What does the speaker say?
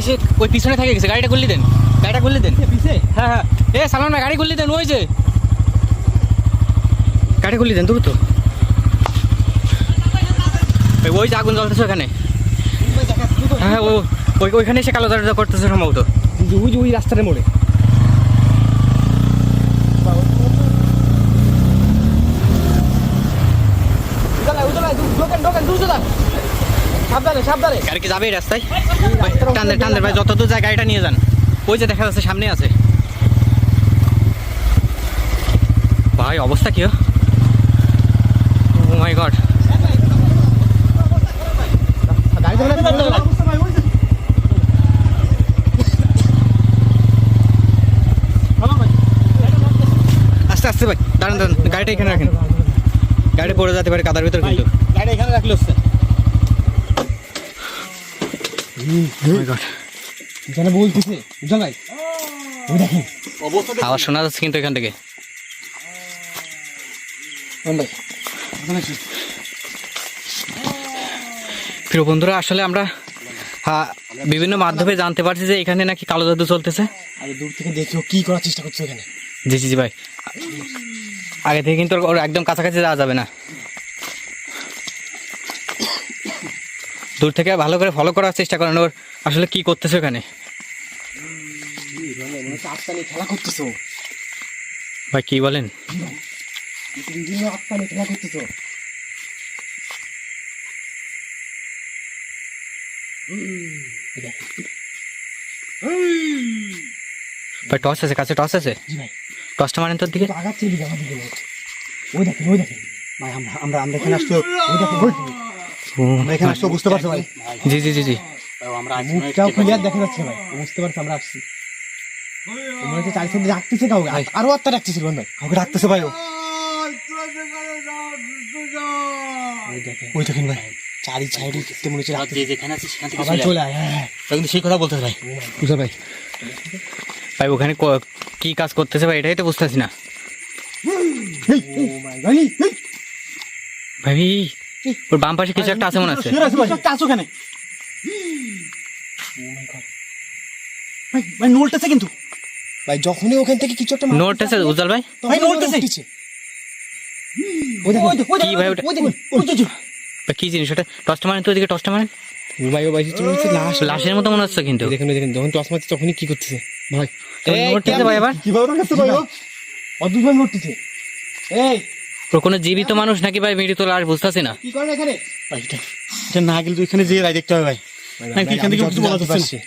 এসে ওই পিছনে থেকে গেছে, গাড়িটা খুললি দেন, গাড়িটা খুললি দেন পিছে। হ্যাঁ হ্যাঁ, এ সালমান ভাই গাড়ি খুললি দেন, ওই যে গাড়ি খুললি দেন দ্রুত। ওই যে আগুন জ্বলতেছে ওখানে। হ্যাঁ ওইখানে এসে কালো দরজা করতেছে সম্ভবত, ওই যে ওই রাস্তার মোড়ে। গাড়ি কি যাবে এই রাস্তায়? টান ভাই, যত দূর যায় গাড়িটা নিয়ে যান। ওই যে দেখা যাচ্ছে সামনে আছে ভাই, অবস্থা কি? ও মাই গড, আস্তে আস্তে ভাই, দাঁড়ান দাঁড়ান, গাড়িটা এখানে রাখেন, গাড়ি পড়ে যেতে পারে কাদার ভিতর, কিন্তু গাড়ি এখানে রাখলে হচ্ছে। আওয়াজ শোনা যাচ্ছে কিন্তু এখান থেকে। প্রিয় বন্ধুরা, আসলে আমরা বিভিন্ন মাধ্যমে জানতে পারছি যে এখানে নাকি কালো জাদু চলতেছে। দূর থেকে দেখো কি করার চেষ্টা করছো এখানে। জি জি জি ভাই, আগে থেকে কিন্তু ওর একদম কাছাকাছি যাওয়া যাবে না, দূর থেকে ভালো করে ফলো করার চেষ্টা করেন ওর আসলে কি করতেছে ওখানে। খেলা করতেছো ভাই, কি বলেন? বিভিন্ন আত্মা নিয়ে খেলা করতেছো। ভাই টস আছে, কাছে টস আছে, টসটা মারেন তোর দিকে। আগাচ্ছে দিকে আমার দিকে। ওই দেখেন ওই দেখেন ভাই, আমরা এখানে আসছো। ওই দেখেন আমরা এখানে আসছো, বুঝতে পারছো ভাই? জি জি জি জি, মুখটাও ক্লিয়ার দেখা যাচ্ছে ভাই, বুঝতে পারছো আমরা আসছি। মনে হচ্ছে চারি সাইডে রাখতেছে কাউকে, আরো আত্মা রাখতেছিল ভাই, কাউকে রাখতেছে ভাই। ওই দেখেন ভাই, চারি সাইডে মনে হচ্ছে যেখানে আছে সেখান থেকে চলে আয়। হ্যাঁ কিন্তু সেই কথা বলতে ভাই, বুঝা ভাই। ভাই ওখানে কি কাজ করতেছে ভাই, এটাই তো বুঝতেছি না ভাই। ওর বাম পাশে কিছু একটা আছে মনে হচ্ছে ভাই, নড়তেছে কিন্তু ভাই, যখনই ওখান থেকে কিছু একটা নড়তেছে উজ্জ্বল ভাই, ভাই নড়তেছে। কি ভাই ওটা? কি জিনিস ওটা? টসটা মারেন তো, ওইদিকে টসটা মারেন ভাই। ও ভাই লাশের মতো মনে হচ্ছে কিন্তু। দেখেন দেখেন, যখন টস মারছে তখনই কি করতেছে ভাই, নড়তেছে ভাই, আবার কিভাবে রাখছে ভাই? অদ্ভুত ভাবে নড়তেছে। এই ওর কোনো জীবিত মানুষ নাকি ভাই মৃত লাশ, বুঝতেছি না। কি করেন এখানে ভাই? এটা না গেলে তো এখানে যেয়ে দেখতে হবে ভাই, এখান থেকে কিছু বলা যাচ্ছে না।